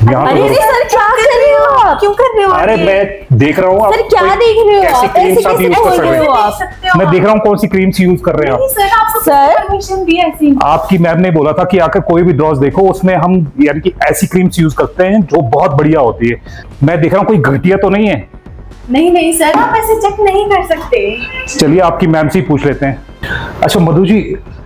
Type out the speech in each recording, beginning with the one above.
अरे सर क्या कर रहे हो आप? क्यों कर रहे हो? अरे मैं देख रहा हूँ सर क्या देख रहे हो आप? ऐसे कैसे बोल रहे हो आप? मैं देख रहा हूँ कौन सी क्रीम्स यूज कर रहे हैं आप। सर आपको सर परमिशन दी ऐसी? आपकी मैम ने बोला था कि आकर कोई भी ड्रॉस देखो उसमें हम यानी कि ऐसी क्रीम्स यूज करते हैं जो बहुत बढ़िया होती है। मैं देख रहा हूँ कोई घटिया तो नहीं है। नहीं सर, आप ऐसे चेक नहीं कर सकते। चलिए आपकी मैम से ही पूछ लेते हैं। अच्छा मधु जी,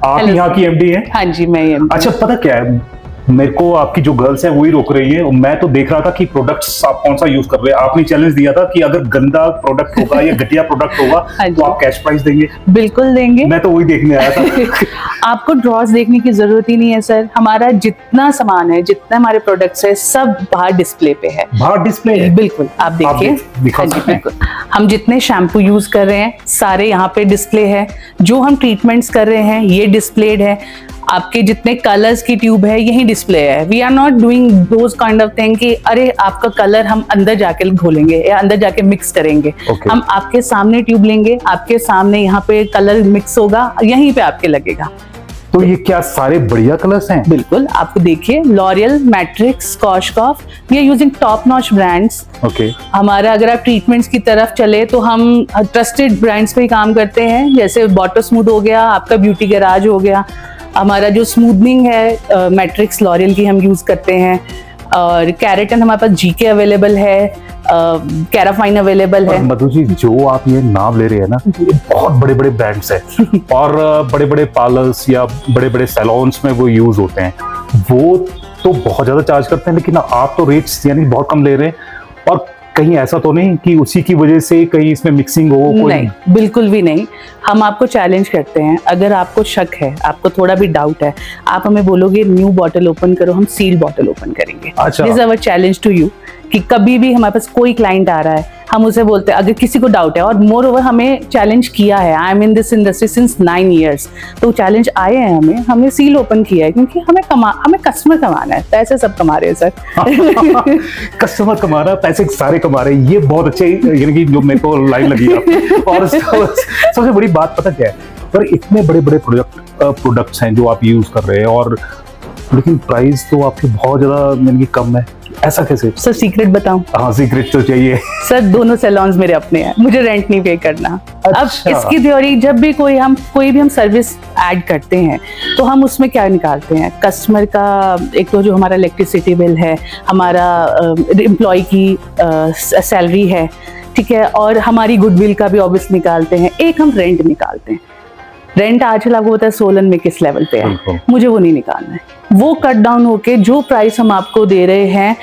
आप Hello, यहाँ की एमडी हैं? हाँ जी मैं ये अच्छा पता क्या है, मेरे को आपकी जो गर्ल्स हैं वही रोक रही है। मैं तो देख रहा था कि प्रोडक्ट्स आप कौन सा यूज कर रहे हैं। आपने चैलेंज दिया था कि अगर गंदा प्रोडक्ट होगा या घटिया प्रोडक्ट होगा हाँ जी। तो आप कैश प्राइस देंगे। बिल्कुल देंगे। मैं तो वही देखने आया था। आपको ड्रॉस देखने की जरूरत ही नहीं है सर, हमारा जितना सामान है, जितने हमारे प्रोडक्ट्स है, सब बाहर डिस्प्ले पे है। बाहर डिस्प्ले है? बिल्कुल, आप देखिए। दिखा हाँ जी, सकते हैं? बिल्कुल। हम जितने शैम्पू यूज कर रहे हैं सारे यहाँ पे डिस्प्ले है। जो हम ट्रीटमेंट्स कर रहे हैं ये डिस्प्लेड है। आपके जितने कलर्स की ट्यूब है यही डिस्प्ले है। We are not doing those kind of thing कि अरे आपका कलर हम अंदर जाके घोलेंगे या अंदर जाके मिक्स करेंगे। Okay. हम आपके सामने ट्यूब लेंगे, आपके सामने यहाँ पे कलर मिक्स होगा, यहीं पे आपके लगेगा। तो ये क्या सारे बढ़िया कलर्स हैं? बिल्कुल, आपको देखिए L'Oreal, Matrix, Schwarzkopf, we are using top notch brands. Okay. हमारा अगर आप ट्रीटमेंट्स की तरफ चले तो हम ट्रस्टेड ब्रांड्स पे ही काम करते हैं, जैसे वाटर स्मूथ हो गया, आपका ब्यूटी गैराज हो गया। हमारा जो स्मूदनिंग है मैट्रिक्स लॉरियल की हम यूज करते हैं, और कैरेटन हमारे पास जीके अवेलेबल है, कैराफाइन अवेलेबल है। मधु जी जो आप ये नाम ले रहे हैं ना, ये बहुत बड़े बड़े ब्रांड्स हैं और बड़े बड़े पार्लर्स या बड़े बड़े सैलून्स में वो यूज होते हैं। वो तो बहुत ज्यादा चार्ज करते हैं, लेकिन आप तो रेट्स यानी बहुत कम ले रहे हैं। और कहीं ऐसा तो नहीं कि उसी की वजह से कहीं इसमें मिक्सिंग हो? नहीं, बिल्कुल भी नहीं। हम आपको चैलेंज करते हैं, अगर आपको शक है, आपको थोड़ा भी डाउट है, आप हमें बोलोगे न्यू बॉटल ओपन करो, हम सील बॉटल ओपन करेंगे। अच्छा। This is our challenge to you कि कभी भी हमारे पास कोई क्लाइंट आ रहा है, हम उसे बोलते हैं अगर किसी को डाउट है, और मोर ओवर हमें चैलेंज किया है, I am in this industry since 9 years, तो चैलेंज आए हैं, हमने सील ओपन किया है क्योंकि हमें कस्टमर कमाना है। पैसे सब कमा रहे हैं सर। कस्टमर कमा रहा है, पैसे सारे कमा रहे हैं, ये बहुत अच्छे यानी कि जो मेरे को लाइन लगी है। और सबसे बड़ी बात पता क्या है सर, इतने बड़े बड़े प्रोडक्ट्स हैं जो आप यूज कर रहे हैं, और लेकिन प्राइस तो आपके बहुत ज्यादा यानी कि कम है। ऐसा कैसे? सर सीक्रेट बताऊं? हाँ सीक्रेट तो चाहिए। सर दोनों सैलून्स मेरे अपने हैं, मुझे रेंट नहीं पे करना। अच्छा। अब इसकी थ्योरी, जब भी कोई भी हम सर्विस ऐड करते हैं तो हम उसमें क्या निकालते हैं, कस्टमर का एक तो जो हमारा इलेक्ट्रिसिटी बिल है, हमारा एम्प्लॉय की सैलरी है, ठीक है, और हमारी गुडविल का भी ऑब्वियस निकालते हैं। एक हम रेंट निकालते हैं। रेंट आज लागू होता है सोलन में किस लेवल पे है, मुझे वो नहीं निकालना है। वो कट डाउन होके जो प्राइस हम आपको दे रहे हैं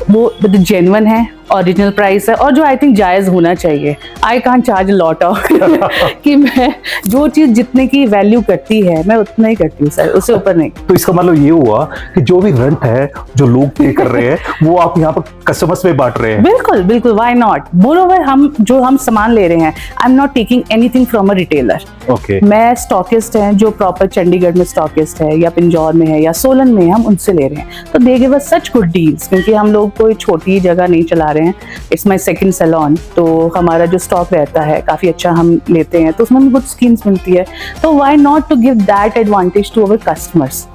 वो जेन्युइन है, ओरिजिनल प्राइस है, और जो आई थिंक जायज होना चाहिए। I can't charge lot of कि मैं जो चीज जितने की वैल्यू करती है मैं उतना ही करती हूँ सर, उससे ऊपर नहीं। तो इसका मतलब ये हुआ कि जो भी रेंट है जो लोग पे कर रहे हैं वो आप यहाँ पर कस्टमर्स में बांट रहे हैं? बिल्कुल बिल्कुल, व्हाई नॉट। मोरओवर हम सामान ले रहे हैं, I am not taking anything from a retailer. Okay. मैं स्टॉकिस्ट है जो प्रॉपर चंडीगढ़ में स्टॉकिस्ट है या पिंजौर में है या सोलन में, हम उनसे ले रहे हैं, तो they give us such good deals, क्योंकि हम लोग कोई छोटी जगह नहीं चला रहे हैं। इट्स माय सेकंड सैलून, तो हमारा जो स्टॉक रहता है काफी अच्छा हम लेते हैं, तो उसमें हमें गुड स्कीम्स मिलती है। तो why not to give that advantage to our customers.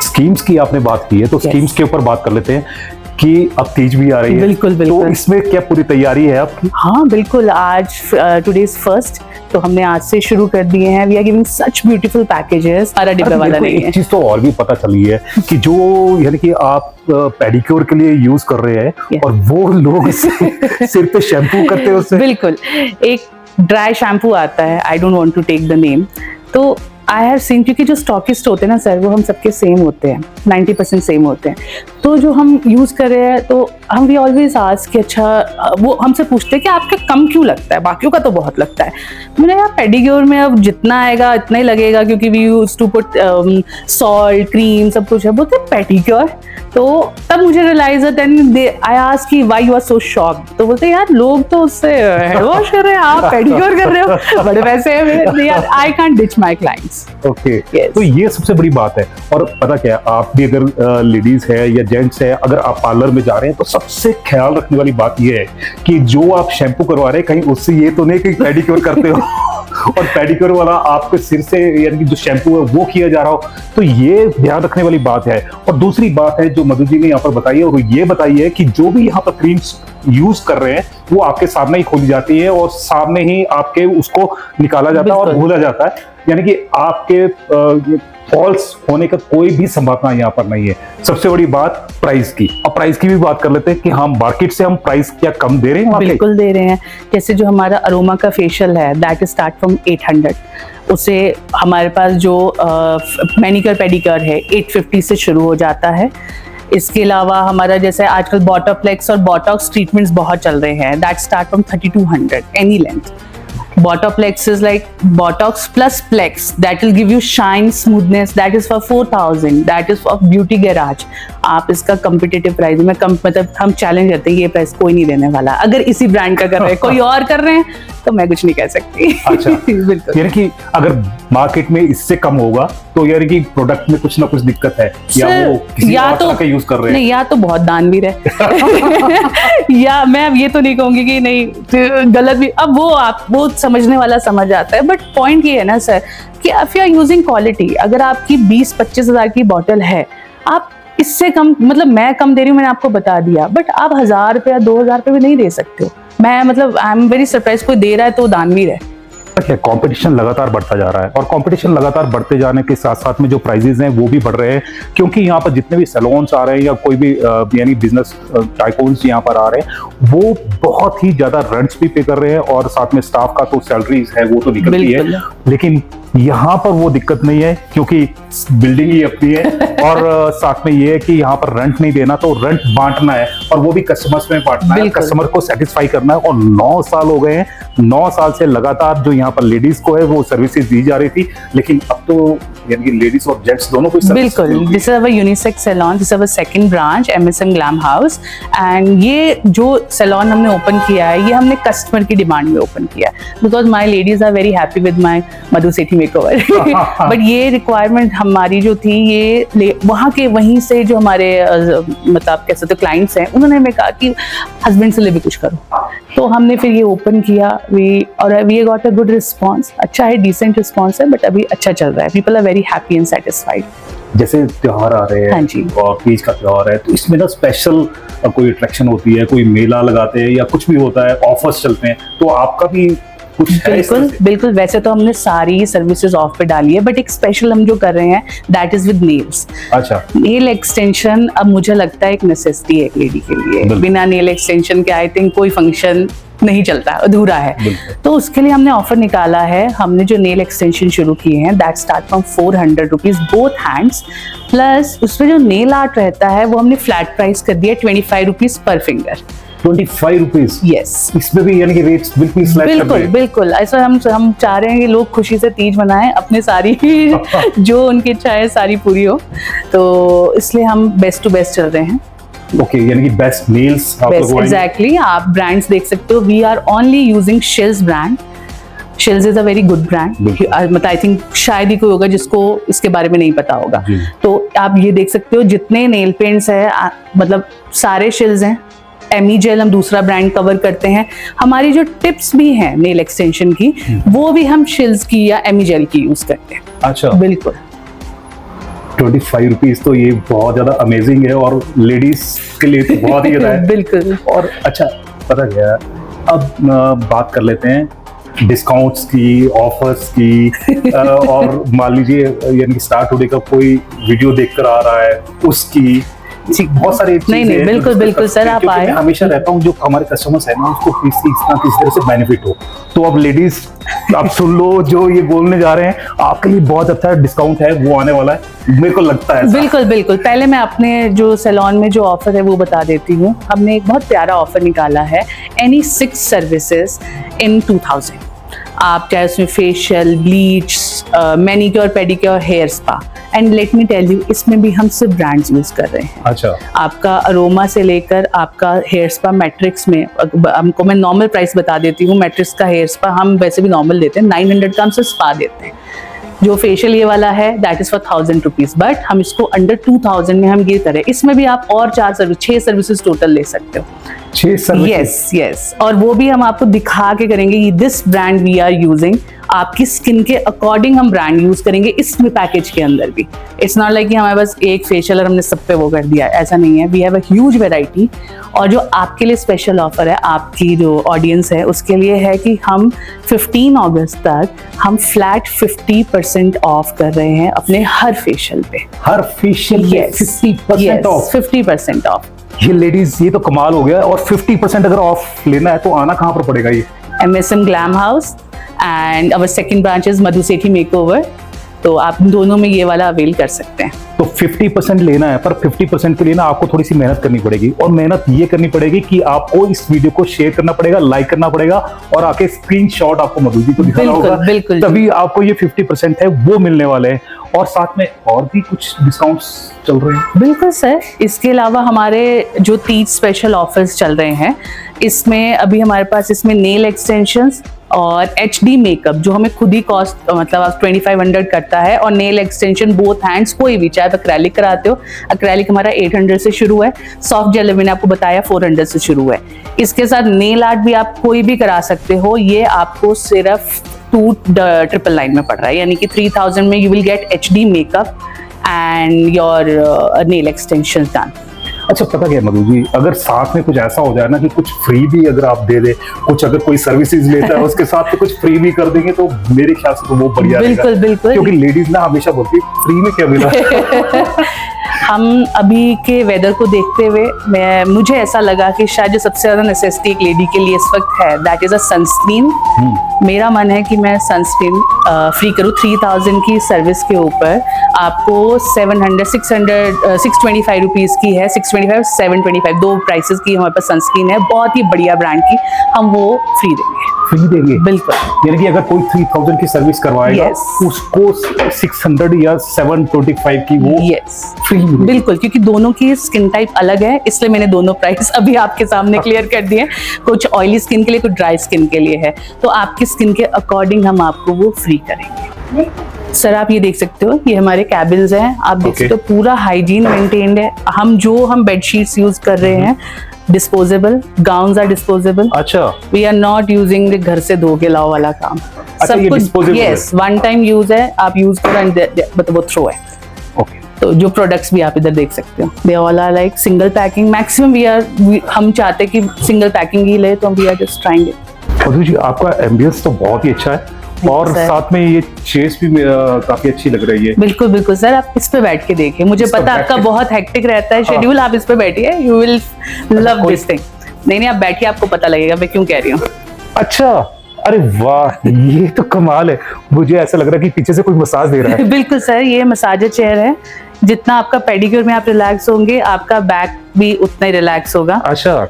Schemes की आपने बात की है तो स्कीम्स के ऊपर बात कर लेते हैं कि अब तीज भी आ रही है। बिल्कुल बिल्कुल। तो इसमें क्या पूरी तैयारी है आपकी? हाँ बिल्कुल, आज टुडे इज फर्स्ट, तो हमने आज से शुरू कर दिए हैं। We are giving such beautiful packages. हमारा डिब्बा वाला नहीं है। एक चीज तो और भी पता चली है कि जो यानी कि आप पेडिक्योर के लिए यूज कर रहे हैं और वो लोग सिर पे शैम्पू करते हैं उससे। बिल्कुल, एक ड्राई शैम्पू आता है, I don't want to take the name, तो आई हैव सीन, क्योंकि जो स्टॉकिस्ट होते हैं ना सर, वो हम सबके सेम होते हैं, 90% सेम होते हैं। तो जो हम यूज़ कर रहे हैं तो हम वी ऑलवेज आस्क कि अच्छा, वो हमसे पूछते हैं कि आपका कम क्यों लगता है, बाकियों का तो बहुत लगता है। मैंने यार पेडिक्योर में अब जितना आएगा इतना ही लगेगा, क्योंकि we use to put salt, cream, सब कुछ है। बोलते पेडिक्योर, तो तब मुझे रियलाइज आई आस्क कि why you are so shocked, तो बोलते यार लोग तो उससे हेड वॉश कर रहे हैं, आप पेडिक्योर कर रहे हो, बड़े पैसे हैं। I can't ditch my clients. Okay, तो ये सबसे बड़ी बात है। और पता क्या, आप भी अगर लेडीज है या जेंट्स है, अगर आप पार्लर में जा रहे हैं तो सबसे ख्याल रखने वाली बात ये है कि जो आप शैम्पू करवा रहे हैं कहीं उससे ये तो नहीं कि पेडिक्योर करते हो। और पेडिक्योर वाला आपके सिर से यानी कि जो शैम्पू है वो किया जा रहा हो, तो ये ध्यान रखने वाली बात है। और दूसरी बात है जो मधु जी ने यहाँ पर बताई है, और ये बताई है कि जो भी यहाँ पर क्रीम्स यूज कर रहे हैं वो आपके सामने ही खोली जाती है और सामने ही आपके उसको निकाला जाता है और धोला जाता है, यानी कि आपके फॉल्स होने का कोई भी संभावना यहाँ पर नहीं है। सबसे बड़ी बात प्राइस की, अब प्राइस की भी बात कर लेते हैं कि हम मार्केट से हम प्राइस क्या कम दे रहे हैं? बिल्कुल दे रहे हैं। जैसे जो हमारा अरोमा का फेशियल है दैट स्टार्ट फ्रॉम 800, उसे हमारे पास जो मैनिक्योर पेडिक्योर है 850 से शुरू हो जाता है। इसके अलावा हमारा जैसे आजकल बॉटोफ्लेक्स और बोटॉक्स ट्रीटमेंट्स बहुत चल रहे हैं, that start from 3200 any length. Botoplex is like Botox plus Plex that will give you shine, smoothness, that is for 4000, that is for Beauty Garage। आप इसका competitive प्राइस में मतलब हम चैलेंज करते हैं, ये प्राइस कोई नहीं देने वाला। अगर इसी ब्रांड का कर रहे हैं कोई और कर रहे हैं तो मैं कुछ नहीं कह सकती। अच्छा बिल्कुल, यानी कि अगर मार्केट में इससे कम होगा तो यानी कि प्रोडक्ट में कुछ ना कुछ दिक्कत है, या वो किसी और तरह का यूज कर रहे हैं। नहीं, या तो बहुत दानवीर है या मैं अब ये तो नहीं कहूंगी कि नहीं गलत भी, अब वो आप वो समझने वाला समझ आता है। बट पॉइंट ये है ना सर कि if you are using quality, अगर आपकी 20-25 हजार की बॉटल है, आप इससे कम, मतलब मैं कम दे रही हूँ, मैंने आपको बता दिया, बट आप 1000 रुपया 2000 रुपये भी नहीं दे सकते हो। मैं मतलब आई एम वेरी सरप्राइज, कोई दे रहा है तो दानवीर है। कंपटीशन लगातार बढ़ता जा रहा है, और कंपटीशन लगातार बढ़ते जाने के साथ साथ में जो प्राइजेस हैं वो भी बढ़ रहे हैं, क्योंकि यहाँ पर जितने भी सैलून्स आ रहे हैं या कोई भी यानी बिजनेस टाइकून्स यहाँ पर आ रहे हैं वो बहुत ही ज्यादा रेंट्स भी पे कर रहे हैं, और साथ में स्टाफ का तो सैलरीज है वो तो निकलती है, लेकिन यहाँ पर वो दिक्कत नहीं है क्योंकि बिल्डिंग ही अपनी है। और साथ में ये है कि यहाँ पर रेंट नहीं देना, तो रेंट बांटना है, और वो भी कस्टमर्स में बांटना है, कस्टमर को सेटिस्फाई करना है। और 9 साल हो गए हैं, 9 साल से लगातार जो यहाँ पर लेडीज को है वो सर्विसेज दी जा रही थी, लेकिन अब तो यानी कि लेडीज और जेंट्स दोनों को बिल्कुल। This is our unisex salon, this is our second branch MSM Glam House, and ये जो सैलून हमने ओपन किया है ये हमने कस्टमर की डिमांड में ओपन किया है, because my ladies are very happy with my Madhu Sethi makeover. But ये रिक्वायरमेंट हमारी जो थी ये वहाँ के वहीं से जो हमारे मतलब कैसे तो क्लाइंट्स हैं, उन्होंने हमें कहा कि हस्बैंड से ले भी कुछ करो, तो हमने फिर ये ओपन किया। We got a good response, अच्छा है, डिसेंट रिस्पॉन्स है, बट अभी अच्छा चल रहा है, people are very happy and satisfied. जैसे त्योहार आ रहे हैं, हाँ जी, और तीज का त्योहार है, तो इसमें ना स्पेशल कोई अट्रैक्शन होती है, कोई मेला लगाते हैं या कुछ भी होता है, ऑफर्स चलते हैं, तो आपका भी कुछ है? बिल्कुल बिल्कुल। वैसे तो हमने सारी सर्विसेज ऑफ पे डाली है, बट एक स्पेशल हम जो कर रहे हैं दैट इज विद नेल्स। अच्छा, नेल एक्सटेंशन अब मुझे लगता है एक नेसेसिटी है एक लेडी के लिए, बिना नेल एक्सटेंशन के आई थिंक कोई फंक्शन नहीं चलता, अधूरा है। तो उसके लिए हमने ऑफर निकाला है। हमने जो नेल एक्सटेंशन शुरू किए हैं that start from 400 rupees both hands, plus उसमें जो नेल आर्ट रहता है वो हमने फ्लैट प्राइस कर दिया 25 rupees per finger. 25 rupees? Yes. इसमें भी यानी कि रेट्स बिल्कुल फ्लैट कर दिए? बिल्कुल। ऐसा हम चाह रहे हैं कि लोग खुशी से तीज मनाएं, अपने सारी जो उनकी इच्छा है सारी पूरी हो, तो इसलिए हम बेस्ट टू बेस्ट चल रहे हैं। ओके, यानी कि बेस्ट नेल्स आप लोग एग्जैक्टली। आप ब्रांड्स देख सकते हो, we are only using Cheryl's brand. Cheryl's is a very good brand, मतलब आई थिंक शायद ही कोई होगा जिसको इसके बारे में नहीं पता होगा। तो आप ये देख सकते हो जितने नेल पेंट्स है मतलब सारे शिल्स हैं। एमीजेल हम दूसरा ब्रांड कवर करते हैं। हमारी जो टिप्स भी हैं नेल एक्सटेंशन की वो भी हम शिल्स की या एमीजेल की यूज करते हैं। अच्छा, बिल्कुल। 25 रुपीज तो ये बहुत ज्यादा अमेजिंग है, और लेडीज के लिए तो बहुत ही ज्यादा है। बिल्कुल। और अच्छा, पता क्या, अब बात कर लेते हैं डिस्काउंट्स की, ऑफर्स की, और मान लीजिए यानी कि स्टार्ट होने का कोई वीडियो देखकर आ रहा है उसकी बहुत सारी नहीं बिल्कुल सर, आप आए। मैं हमेशा रहता हूँ जो हमारे कस्टमर्स है ना उसको किसी तरह से बेनिफिट हो। तो अब लेडीज आप सुन लो जो ये बोलने जा रहे हैं, आपके लिए बहुत अच्छा डिस्काउंट है वो आने वाला है, मेरे को लगता है। बिल्कुल। पहले मैं अपने जो सैलून में जो ऑफर है वो बता देती हूँ। हमने एक बहुत प्यारा ऑफर निकाला है, एनी 6 सर्विसेज इन 2000। आप चाहे उसमें facial, bleach, manicure, pedicure, hair spa, and let me tell you इसमें भी हम सिर्फ ब्रांड्स यूज कर रहे हैं। अच्छा, आपका अरोमा से लेकर आपका हेयर स्पा, मैट्रिक्स में हमको मैं नॉर्मल प्राइस बता देती हूँ। मैट्रिक्स का हेयर स्पा हम वैसे भी नॉर्मल देते हैं, 900 का हम सिर्फ स्पा देते हैं। जो फेशियल ये वाला है that is for 1000 rupees, but हम इसको अंडर 2000 में हम ये करें। इसमें भी आप और 6 सर्विसेज टोटल ले सकते हो। 6 सर्विसेज? यस। और वो भी हम आपको दिखा के करेंगे कि this brand we are using, आपकी स्किन के अकॉर्डिंग हम ब्रांड यूज करेंगे इस पैकेज के अंदर भी। इट्स नॉट लाइक कि हमारे पास एक फेशियल और हमने सब पे वो कर दिया, ऐसा नहीं है। We have a huge variety. और जो आपके लिए स्पेशल ऑफर है, आपकी जो ऑडियंस है उसके लिए है कि हम 15 अगस्त तक हम फ्लैट 50% ऑफ कर रहे हैं अपने हर फेशियल पे। हर फेशियल पे 50% ऑफ। 50% ऑफ। ये लेडीज, ये तो कमाल हो गया। और 50% अगर ऑफ लेना है तो आना कहाँ पर पड़ेगा? ये MSM Glam House and our second branch is Madhu Sethi Makeover। तो आप दोनों में ये वाला अवेल कर सकते हैं। तो 50% लेना है, पर 50% के लिए ना आपको थोड़ी सी मेहनत करनी पड़ेगी। और मेहनत ये करनी पड़ेगी कि आपको इस वीडियो को शेयर करना पड़ेगा, लाइक करना पड़ेगा और आके स्क्रीनशॉट आपको मधु जी को दिखाना होगा। बिल्कुल, तभी आपको ये 50% है वो मिलने वाले हैं। और साथ में और भी कुछ डिस्काउंट्स चल रहे हैं? बिल्कुल सर। इसके अलावा हमारे जो 30 स्पेशल ऑफर्स चल रहे हैं, इसमें अभी हमारे पास इसमें नेल एक्सटेंशंस और HD मेकअप जो हमें खुद ही कॉस्ट मतलब 2500 करता है, और नेल एक्सटेंशन बोथ हैंड्स कोई भी, चाहे आप एक्रेलिक कराते हो, एक्रेलिक हमारा 800 से शुरू है, सॉफ्ट जेल मैंने आपको बताया 400 से शुरू है। इसके साथ नेल आर्ट भी आप कोई भी करा सकते हो, ये आपको सिर्फ 2999 में पड़ रहा है, यानी कि 3000 में you will get HD makeup and your nail extension done. अच्छा, पता क्या मधु जी, अगर साथ में कुछ ऐसा हो जाए ना कि कुछ फ्री भी अगर आप दे दे, कुछ अगर कोई सर्विसेज लेता है उसके साथ तो कुछ फ्री भी कर देंगे तो मेरे ख्याल से तो वो बढ़िया रहेगा। बिल्कुल बिल्कुल। क्योंकि लेडीज ना हमेशा बोलती है फ्री में क्या मिला। हम अभी के वेदर को देखते हुए मुझे ऐसा लगा कि शायद जो सबसे ज्यादा नेसेसिटी एक लेडी के लिए इस वक्त है, दैट इज अ सनस्क्रीन। मेरा मन है कि मैं सनस्क्रीन फ्री करूँ। 3000 की सर्विस के ऊपर आपको 625 रुपीज की है, 625 725 दो प्राइसेस की हमारे पास सनस्क्रीन है, बहुत ही बढ़िया ब्रांड की, हम वो फ्री देंगे। फ्री देंगे? बिल्कुल। यानी कि अगर कोई 3000 की सर्विस करवाएगा उसको 600 या 725 की वो फ्री मिलेगी। बिल्कुल, क्योंकि दोनों की स्किन टाइप अलग है, इसलिए मैंने दोनों प्राइस अभी आपके सामने क्लियर कर दिए। कुछ ऑयली स्किन के लिए, कुछ ड्राई स्किन के लिए है, तो आपकी स्किन के अकॉर्डिंग हम आपको वो फ्री करेंगे। सर आप ये देख सकते हो, ये हमारे कैबिन्स हैं, आप देख सकते हो पूरा हाइजीन मेंटेन्ड है। हम बेडशीट्स यूज कर रहे हैं डिस्पोजेबल, गाउन्स आर डिस्पोजेबल। अच्छा, वी आर नॉट यूजिंग घर से धो के लाओ वाला काम। अच्छा, सब ये कुछ disposable yes one time use है, आप यूज करो एंड मतलब वो थ्रो है। ओके। तो जो प्रोडक्ट्स भी आप इधर देख सकते हो, they all are like single packing. Maximum हम चाहते हैं कि सिंगल पैकिंग ही ले, तो we are just trying it. Madhu ji, आपका एम्बियंस तो बहुत ही अच्छा है और साथ में ये चेयर्स भी काफी अच्छी लग रही है। बिल्कुल बिल्कुल सर, आप इस पे बैठ के देखिए। मुझे पता आपका बहुत हेक्टिक रहता है शेड्यूल, आप इस पे बैठिए, you will love this thing. नहीं आप बैठिए, आपको पता लगेगा मैं क्यों कह रही हूँ। अच्छा, अरे वाह, ये तो कमाल है। मुझे ऐसा लग रहा है कि पीछे से कोई मसाज दे रहा है। बिल्कुल सर, ये मसाजर चेयर है। जितना आपका पेडिक्योर में आप रिलैक्स होंगे, आपका बैक भी उतना ही रिलैक्स होगा। अच्छा,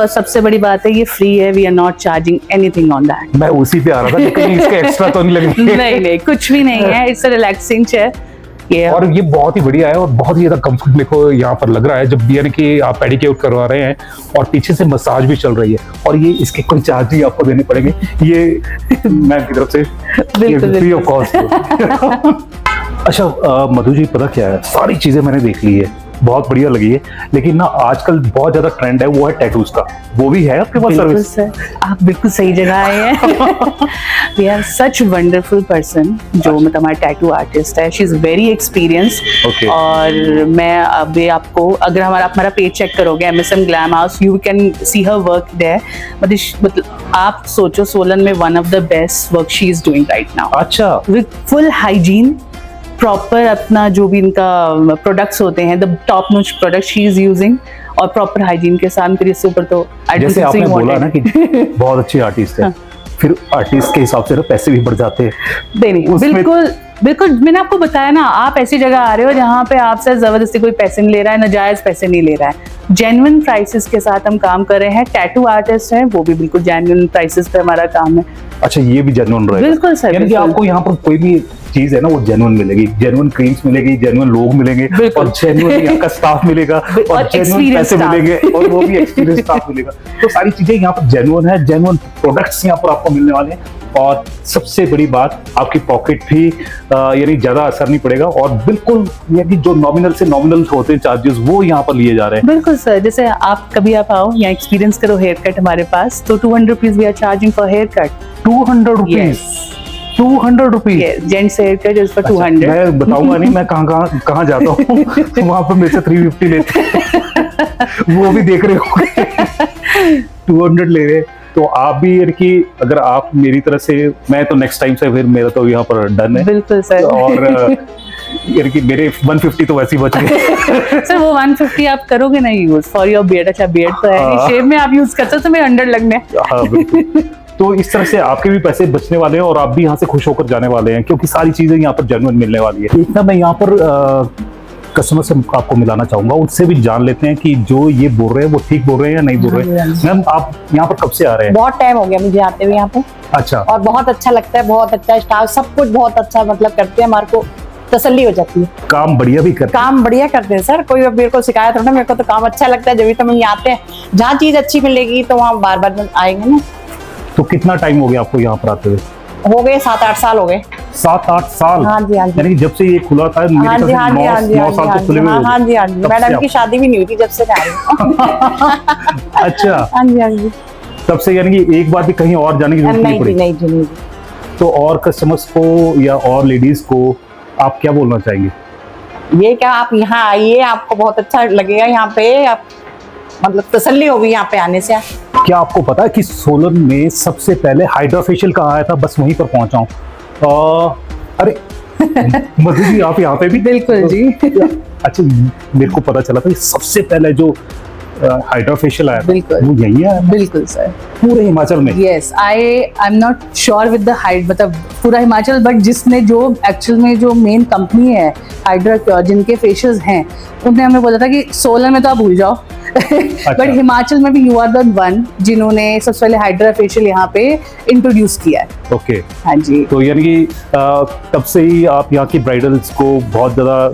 सबसे बड़ी बात है ये फ्री है, we are not charging anything on that. मैं उसी पे आ रहा था, लेकिन इसके एक्स्ट्रा तो नहीं लगेंगे। नहीं कुछ भी नहीं है, इट्स अ रिलैक्सिंग चेयर। और ये बहुत ही बढ़िया है और बहुत ही ज्यादा कंफर्ट मेरे को यहाँ पर लग रहा है, जब यानी कि आप पेडिक्योर करवा रहे हैं और पीछे से मसाज भी चल रही है, और ये इसके कोई चार्ज ही आपको देने पड़ेंगे, ये मैम की तरफ से फ्री ऑफ कॉस्ट। अच्छा मधु जी, पता क्या है, सारी चीजें मैंने देख ली है, बहुत बढ़िया लगी है, लेकिन ना आजकल बहुत ज्यादा ट्रेंड है वो है टैटूज का। वो भी है आपके पास सर्विस? सर आप बिल्कुल सही जगह आए हैं। We are such wonderful person, जो मतलब हमारा टैटू आर्टिस्ट है, शी इज वेरी एक्सपीरियंस्ड। और मैं अभी आपको, अगर हमारा पेज चेक करोगे MSM Glam House, you can see her work there. मतलब आप सोचो, सोलन में one of the best work she is doing right now. अच्छा, विद फुल हाइजीन, प्रॉपर अपना जो भी इनका प्रोडक्ट्स होते हैं, the top notch product she is using, और प्रॉपर हाइजीन के साथ। फिर इससे ऊपर तो जैसे आपने बोला ना कि बहुत अच्छी आर्टिस्ट है, फिर आर्टिस्ट के हिसाब से तो पैसे भी बढ़ जाते हैं। नहीं बिल्कुल बिल्कुल, मैंने आपको बताया ना, आप ऐसी जगह आ रहे हो जहाँ पे आपसे जबरदस्ती कोई पैसे नहीं ले रहा है, नाजायज पैसे नहीं ले रहा है। जेन्युइन प्राइसेस के साथ हम काम कर रहे हैं। टैटू आर्टिस्ट है, वो भी बिल्कुल जेन्युइन प्राइसेस पे हमारा काम है। अच्छा, ये भी जेन्युइन रहेगा? बिल्कुल सर, यानी कि आपको यहाँ पर कोई भी चीज है ना वो जेन्युइन मिलेगी, जेन्युइन क्रीम्स मिलेगी, जेन्युइन लोग मिलेंगे, और जेन्युइन यहाँ का स्टाफ मिलेगा, और जेन्युइन पैसे मिलेंगे, और वो भी एक्सपीरियंस स्टाफ मिलेगा। तो सारी चीजें यहाँ पर जेन्युइन है, जेन्युइन प्रोडक्ट्स यहाँ पर आपको मिलने वाले हैं। और सबसे बड़ी बात, आपकी पॉकेट भी यानी ज्यादा असर नहीं पड़ेगा, और बिल्कुल यानी जो नॉमिनल से नॉमिनल होते हैं चार्जेस, वो यहाँ पर लिए जा रहे हैं। बिल्कुल सर, जैसे आप कभी आप आओ यहाँ एक्सपीरियंस करो हेयर कट हमारे पास, तो 200 rupees we are charging for hair cut. 200 rupees 200 rupees. Gents hair cut is for 200। मैं बताऊंगा नहीं मैं कहाँ जाता हूँ वहां पर मेरे से 350 लेते हैं वो भी देख रहे होंगे 200 ले रहे। तो आप भी यार कि अगर आप मेरी तरह से, मैं तो नेक्स्ट टाइम से फिर मेरा तो यहाँ पर डन है। बिल्कुल सर। और यार कि मेरे 150 तो वैसे ही बच गए। सर वो 150 आप करोगे ना यूज फॉर योर बियर्ड। अच्छा बियर्ड तो है, शेव में आप यूज करते हो तो मेरे 100 लगने। हाँ बिल्कुल। तो इस तरह से आपके भी पैसे बचने वाले हैं और आप भी यहाँ से खुश होकर जाने वाले हैं क्योंकि सारी चीजें यहाँ पर जेन्युइन मिलने वाली है। एक ना मैं यहाँ पर कस्टमर से आपको मिलाना चाहूंगा, उससे भी जान लेते हैं कि जो ये बोल रहे हैं वो ठीक बोल रहे हैं या नहीं बोल रहे हैं। मैम आप यहाँ पर कब से आ रहे हैं? बहुत टाइम हो गया मुझे आते हुए यहाँ पे। अच्छा। और बहुत अच्छा लगता है, बहुत अच्छा स्टाफ, सब कुछ बहुत अच्छा मतलब करते हैं, हमारे को तसल्ली हो जाती है। काम बढ़िया भी करते हैं? काम बढ़िया करते हैं सर, कोई मेरे को शिकायत हो ना, मेरे को तो काम अच्छा लगता है, जब भी तो हम यहाँ आते हैं। जहाँ चीज अच्छी मिलेगी तो वहाँ बार बार आएंगे ना। तो कितना टाइम हो गया आपको यहाँ पर आते हुए? हो गए 7-8 साल हो गए। 7-8 साल? हाँ जी हाँ जी। यानी कि जब से ये खुला था मेरे हाँ ख्याल जी से हाँ जी हाँ जी 9 साल तो खुले हुए हो गए। हाँ जी हाँ जी। तब से मैडम आप- की शादी भी नहीं हुई थी जब से मैं आई हूँ। अच्छा। हाँ जी हाँ जी। तब से यानी कि एक बार भी कहीं और जाने की जरूरत नहीं नहीं जी पड़ी? नहीं जी नहीं जी। तो और कस्टमर्स को या और लेडीज को आप क्या बोलना चाहेंगे? ये क्या, आप यहाँ आइए, आपको बहुत अच्छा लगेगा यहाँ पे, आप मतलब तसल्ली होगी यहाँ पे आने से। क्या आपको पता है कि सोलन में सबसे पहले हाइड्रा फेशियल कहाँ आया था? बस वहीं पर पहुंचा हूँ। अरे मधु जी आप यहाँ पे भी? बिल्कुल जी। अच्छा मेरे को पता चला था कि सबसे पहले जो हाइड्रा फेशियल आया था बिल्कुल। वो यही है बिल्कुल सर। पूरे हिमाचल में? Yes I am not sure with the hide, मतलब पूरा हिमाचल, बट जिसने जो एक्चुअल में जो मेन कंपनी है हाइड्रा क्योर जिनके फेशियल्स हैं, उन्होंने हमें बोला था कि सोलन में तो आप भूल जाओ बट हिमाचल में भी यू आर द वन जिन्होंने सबसे पहले हाइड्रा फेशियल यहाँ पे इंट्रोड्यूस किया है। ओके। हाँ जी। तो यानी कि तब से ही आप यहाँ की ब्राइडल्स को बहुत ज्यादा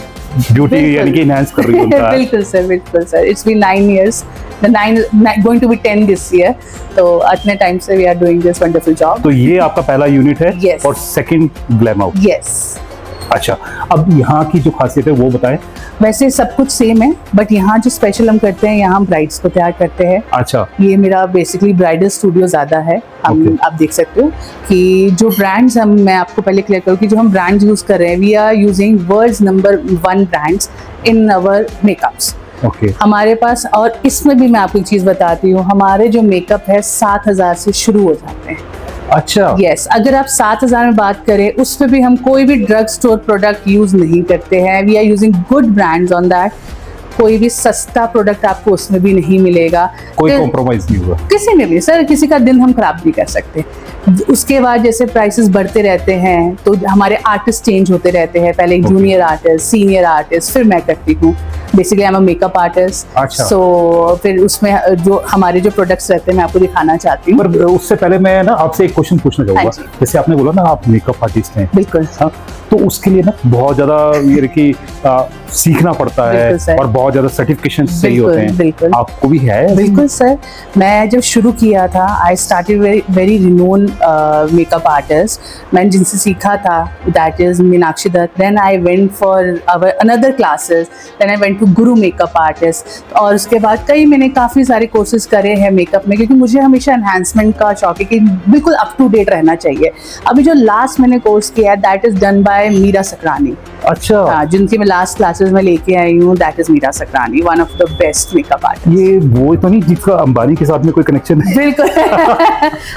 ब्यूटी यानी कि इनहैंस कर रही है। बिल्कुल सर, बिल्कुल sir. It's been 9 years, the 9 going to be 10 this year। तो इतने टाइम से we are doing this wonderful job. तो ये आपका पहला यूनिट है? Yes। और सेकंड ग्लैम आउट? यस। अच्छा अब यहाँ की जो खासियत है वो बताएं। वैसे सब कुछ सेम है, बट यहाँ जो स्पेशल हम करते हैं, यहाँ हम ब्राइड्स को तैयार करते हैं। अच्छा। ये मेरा बेसिकली ब्राइडल स्टूडियो ज़्यादा है। हम Okay। आप देख सकते हो कि जो ब्रांड्स मैं आपको पहले क्लियर करूँ कि जो हम ब्रांड्स यूज़ कर रहे हैं, we are using world's number 1 brands in our makeups. Okay. हमारे पास, और इसमें भी मैं आपको एक चीज़ बताती हूँ, हमारे जो मेकअप है 7,000 से शुरू हो जाते हैं। अच्छा। यस, अगर आप 7,000 में बात करें, उसमें भी हम कोई भी ड्रग स्टोर प्रोडक्ट यूज नहीं करते हैं। We are using good brands on that. कोई भी सस्ता प्रोडक्ट आपको उसमें भी नहीं मिलेगा। कोई फिर कॉम्प्रोमाइज नहीं हुआ किसी में भी सर, किसी का दिन हम खराब नहीं कर सकते। उसके बाद जैसे प्राइसेस बढ़ते रहते हैं तो हमारे आर्टिस्ट चेंज होते रहते हैं। पहले Okay। Junior artist, senior artist, फिर मैं करती हूँ। Basically I am a makeup artist. अच्छा। सो फिर उसमें जो हमारे जो प्रोडक्ट्स रहते हैं मैं आपको दिखाना चाहती हूँ। पर उससे पहले मैं ना आपसे एक क्वेश्चन पूछना चाहूंगा। हाँ जी। जैसे आपने बोला ना आप मेकअप आर्टिस्ट हैं। बिल्कुल। हाँ, तो उसके लिए ना बहुत ज्यादा ये कि सीखना पड़ता है बिल्कुल सर। और बहुत ज्यादा सर्टिफिकेशन चाहिए बिल्कुल, होते हैं। बिल्कुल। आपको भी है? बिल्कुल सर। मैं जब शुरू किया था, I started very renowned makeup artist. मैंने जिनसे सीखा था that is Meenakshi Dutt. Then I went for our another classes. Then I went to Guru makeup artist. और उसके बाद मैंने काफ़ी सारे कोर्सेज करे हैं मेकअप में, क्योंकि मुझे हमेशा एनहांसमेंट का शौक है कि बिल्कुल अप टू डेट रहना चाहिए। अभी जो लास्ट मैंने कोर्स किया है that is done by Meera Sakrani. अच्छा। हाँ, जिनकी मैं लास्ट क्लासेस में लेके आई हूँ, that is Meera Sakrani, one of the best makeup artist. ये वो तो नहीं जिसका अंबानी के साथ में कोई कनेक्शन है? बिल्कुल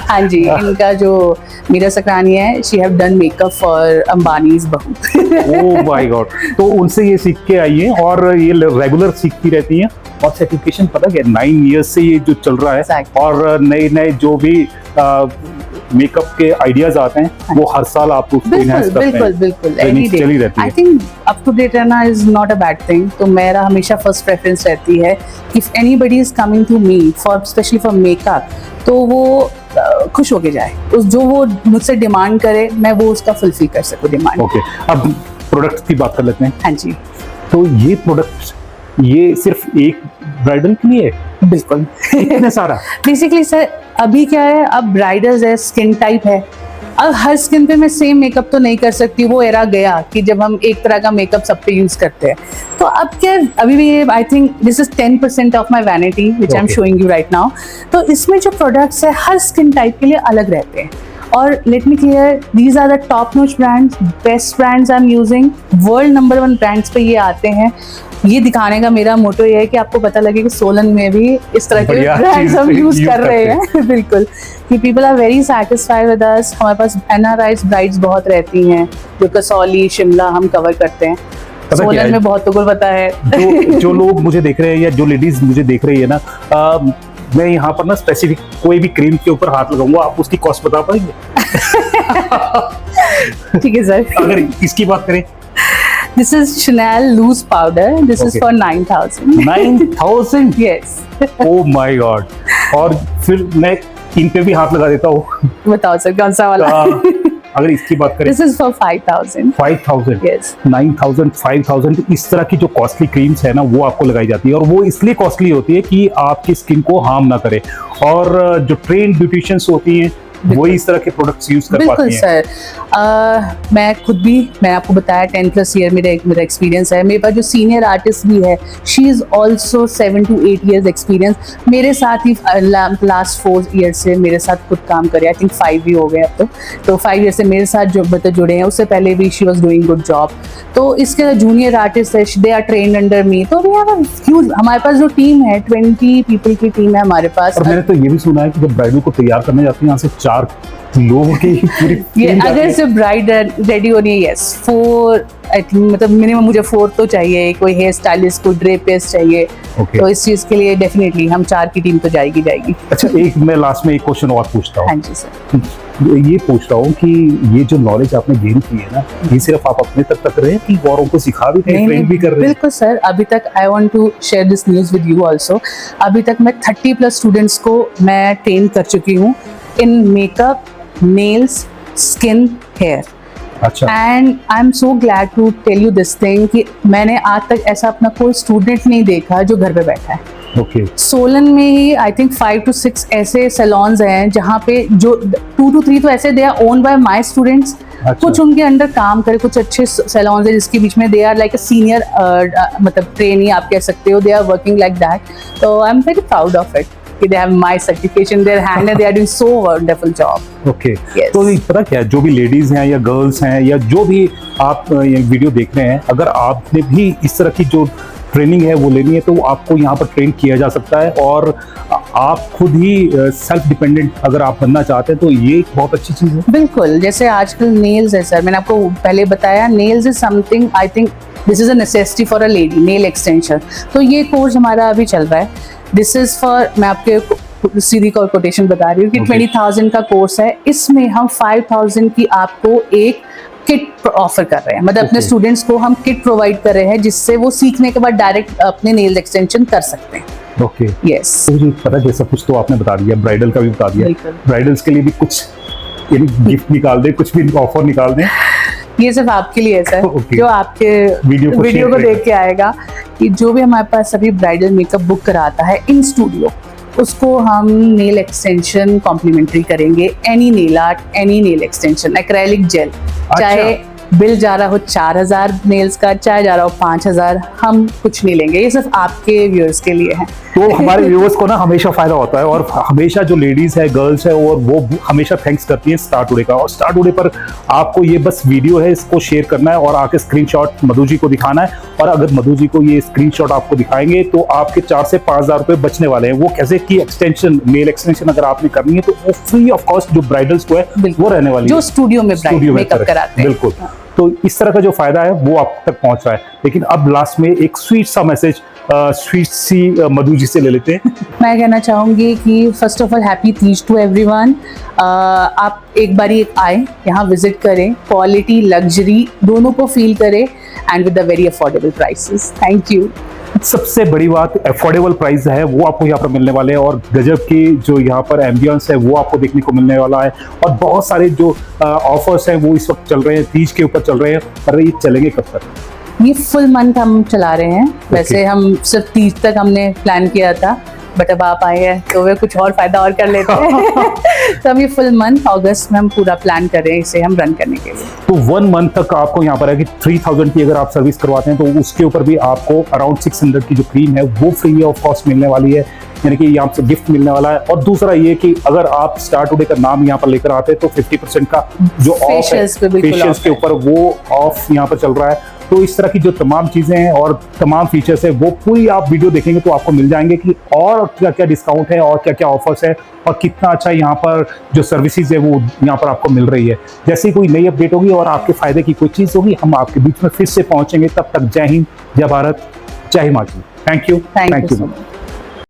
हाँ जी, इनका जो मीरा सकरानी है, she have done makeup for Ambani's बहू। Oh my God. तो उनसे ये सीख के आई हैं और ये रेगुलर सीखती रहती हैं और सर्टिफिकेशन पता क्या 9 years से ये जो चल रहा है। Exactly। और नए नए जो भी मेकअप के आइडियाज आते हैं वो हर साल आप उसको इनहैंस करते हैं। बिल्कुल बिल्कुल Training चली रहती है। I think up to date रहना is not a bad thing. तो मेरा हमेशा फर्स्ट प्रेफरेंस रहती है, if anybody is coming to me for specially for makeup, तो वो खुश होके जाए। उस जो वो मुझसे डिमांड करे, मैं वो उसका फुलफिल कर सकूं डिमांड। ओके। अब प्रोडक्ट्स की बात कर लेते हैं। हाँ जी। तो ये प्रोडक्ट्स ये सिर्फ एक ब्राइडल के लिए है? बिल्कुल। इतना सारा? बेसिकली सर अभी क्या है, अब ब्राइडल्स है, स्किन टाइप है। अब हर स्किन पे मैं सेम मेकअप तो नहीं कर सकती। वो एरा गया कि जब हम एक तरह का मेकअप सब पे यूज करते हैं। तो अब क्या, अभी भी I think this is 10% of my vanity which I am Okay। Showing you right now. तो इसमें जो प्रोडक्ट्स है हर स्किन टाइप के लिए अलग रहते हैं। और let me clear, these are the top notch brands, best brands I am using, world number 1 brands पे ये आते हैं। ये दिखाने का मेरा मोटो ये है कि आपको पता लगे कि सोलन में भी इस तरह के बढ़िया ब्रांड्स हम चीज़ यूज use कर रहे करते हैं। बिल्कुल, कि people are very satisfied with us. हमारे पास NRIs ब्राइड्स बहुत रहती हैं जो कसौली शिमला हम कवर करते हैं। क्या सोलन है? में बहुतों को पता है। जो लोग मुझे देख रहे हैं या जो लेडीज मुझे देख रही है ना, मैं यहाँ पर ना स्पेसिफिक कोई भी क्रीम के ऊपर हाथ लगाऊंगा, आप उसकी कॉस्ट बता पाएंगे? ठीक है सर। अगर इसकी बात करें, this is Chanel loose powder, this is Okay. For 9,000। 9,000? Yes. Oh my god. और फिर मैं इन पे भी हाथ लगा देता हूँ। बताओ सर कौन सा वाला? अगर इसकी बात करें, दिस इज फॉर 5,000। 5,000, Yes. 9,000, 5,000, इस तरह की जो कॉस्टली क्रीम्स है ना वो आपको लगाई जाती है, और वो इसलिए कॉस्टली होती है कि आपकी स्किन को हार्म ना करे। और जो ट्रेन ब्यूटिशियंस होती हैं वही इस तरह के प्रोडक्ट्स यूज कर बिल्कुल पाती हैं। सर, मैं खुद भी, मैं आपको बताया 10+ ईयर मेरा एक्सपीरियंस है। मेरे पास जो सीनियर आर्टिस्ट भी है, she is also 7 to 8 years experience. मेरे साथ ही लास्ट 4 ईयर से मेरे साथ खुद काम करे, आई थिंक 5 भी हो गए अब तो 5 ईयर से मेरे साथ जो जुड़े हैं। उससे पहले भी she was doing good job. तो इसके जूनियर आर्टिस्ट है, they are trained under me. तो वी हैव अ ह्यूज, हमारे पास जो टीम है 20 पीपल की टीम है हमारे पास। और मैंने तो ये भी सुना है कि जब ब्राइडल को तैयार करने जाती है यहाँ से 4 लोगों की पूरी ये team जाती अगर है। सिर्फ ब्राइड रेडी हो रही है, यस 4 आई थिंक, मतलब मिनिमम मुझे 4 तो चाहिए। कोई हेयर स्टाइलिस्ट, कोई ड्रेपिस्ट चाहिए। Okay. तो इस चीज के लिए डेफिनेटली हम 4 की टीम तो जाएगी। अच्छा, एक मैं लास्ट में एक क्वेश्चन और पूछता हाँ हूँ। जी सर। ये पूछ रहा हूँ कि ये जो नॉलेज आपने गेन की है ना, ये सिर्फ आप अपने तक रहे हैं कि औरों को सिखा भी रहे हैं, ट्रेन भी कर रहे हैं? बिल्कुल सर, अभी तक I want to share this news with you also. अभी तक मैं 30+ स्टूडेंट्स को मैं ट्रेन कर चुकी हूँ in makeup, nails, skin, hair. अच्छा, and I am so glad to tell you this thing कि मैंने आज तक ऐसा अपना कोई स्टूडेंट नहीं देखा जो घर पे बैठा है। ओके। सोलन में ही आई थिंक 5 to 6 ऐसे सैलॉन्स हैं जहाँ पे जो 2 to 3 तो ऐसे they are own by my students. अच्छा। कुछ उनके अंडर काम करे, कुछ अच्छे सैलॉन्स है जिसके बीच में they are like a senior, मतलब ट्रेनी आप कह सकते हो, they are working like that. तो I am very proud of it कि they have my certification in their hand and they are doing so wonderful job. Okay. Yes. तो ये पता क्या है, जो भी लेडीज हैं या गर्ल्स हैं या जो भी आप ये वीडियो देख रहे हैं, अगर आपने भी इस तरह की जो ट्रेनिंग है वो लेनी है तो आपको यहाँ पर ट्रेन किया जा सकता है। और आप खुद ही सेल्फ डिपेंडेंट अगर आप बनना चाहते हैं तो ये एक बहुत अच्छी चीज़ है। बिल्कुल, जैसे आजकल नेल्स है सर, मैंने आपको पहले बताया, nails is something, I think this is a necessity for a lady, nail extension. तो ये कोर्स हमारा अभी चल रहा है। दिस इज फॉर, मैं आपके सीधी कोटेशन बता रही हूँ कि Okay. 20,000 का कोर्स है। इसमें हम 5,000 की आपको एक किट ऑफर कर रहे हैं, मतलब अपने Okay. स्टूडेंट्स को हम किट प्रोवाइड कर रहे हैं जिससे वो सीखने के बाद डायरेक्ट अपने नेल एक्सटेंशन कर सकते हैं। ओके। यस, तो मुझे पता है, सब कुछ तो आपने बता दिया, ब्राइडल का भी बता दिया, बिल्कुल। ब्राइडल्स के लिए भी कुछ गिफ्ट निकाल दें, कुछ भी ऑफर निकाल दें। ये सिर्फ आपके लिए है सर। Okay. जो आपके वीडियो को वीडियो share को करेगा। देख के आएगा कि जो भी हमारे पास सभी ब्राइडल मेकअप बुक कराता है इन स्टूडियो, उसको हम नेल एक्सटेंशन कॉम्प्लीमेंट्री करेंगे। Any nail art, any nail extension, acrylic gel, चाहे बिल जा रहा हो 4,000 नेल्स का, चाहे जा रहा हो 5,000, हम कुछ नहीं लेंगे। ये सिर्फ आपके व्यूअर्स के लिए है। तो हमारे व्यूअर्स को ना हमेशा फायदा होता है, और हमेशा जो लेडीज है, गर्ल्स है, और वो हमेशा थैंक्स करती हैं स्टार टुडे का। और स्टार टुडे पर आपको ये बस वीडियो है, इसको शेयर करना है और आके स्क्रीनशॉट मधु जी को दिखाना है। और अगर मधु जी को ये स्क्रीनशॉट आपको दिखाएंगे तो आपके 4 से 5,000 रुपए बचने वाले हैं। वो कैसे कि एक्सटेंशन, नेल एक्सटेंशन अगर आपने करनी है तो वो फ्री ऑफ कॉस्ट जो ब्राइडल्स को है बिल्कुल। वो रहने वाली जो है, स्टूडियो में स्टूडियो में मेकअप कराते हैं। बिल्कुल। तो इस तरह का जो फायदा है वो आप तक पहुंच रहा है। लेकिन अब लास्ट में एक स्वीट सा मैसेज स्वीट सी मधु जी से ले लेते हैं। मैं कहना चाहूँगी कि first of all happy Teej to everyone. आप एक बारी आए, यहाँ विजिट करें, क्वालिटी लग्जरी दोनों को फील करें and with the very affordable prices. Thank you. सबसे बड़ी बात, अफोर्डेबल प्राइस है वो आपको यहाँ पर मिलने वाले हैं, और गजब की जो यहाँ पर एम्बियंस है वो आपको देखने को मिलने वाला है। और बहुत सारे जो ऑफर्स हैं वो इस वक्त चल रहे हैं, तीज के ऊपर चल रहे हैं। पर ये चलेंगे कब तक? ये फुल मंथ हम चला रहे हैं। वैसे हम सिर्फ 30 तक हमने प्लान किया था, बट अब आप आए हैं तो वे कुछ और फायदा और कर लेते हैं। तो हम ये फुल मंथ अगस्त में हम पूरा प्लान कर रहे हैं इसे हम रन करने के लिए। तो 1 मंथ तक आपको यहाँ पर है कि 3000 की अगर आप सर्विस करवाते हैं तो उसके ऊपर भी आपको अराउंड 600 की जो क्रीम है वो फ्री ऑफ कॉस्ट मिलने वाली है, यानी कि यहाँ से गिफ्ट मिलने वाला है। और दूसरा ये कि अगर आप स्टार टुडे का नाम यहाँ पर लेकर आते हैं तो 50% का जो ऑफ है Facials पे बिल्कुल फेशियल्स off के है। ऊपर वो ऑफ यहाँ पर चल रहा है। तो इस तरह की जो तमाम चीजें हैं और तमाम फीचर्स है वो पूरी आप वीडियो देखेंगे तो आपको मिल जाएंगे कि और क्या क्या डिस्काउंट है और क्या क्या ऑफर्स है और कितना अच्छा यहाँ पर जो सर्विसेज है वो यहाँ पर आपको मिल रही है। जैसे ही कोई नई अपडेट होगी और आपके फायदे की कोई चीज होगी हम आपके बीच में फिर से पहुंचेंगे। तब तक जय हिंद, जय भारत, जय Himachal. Thank you thank you so much.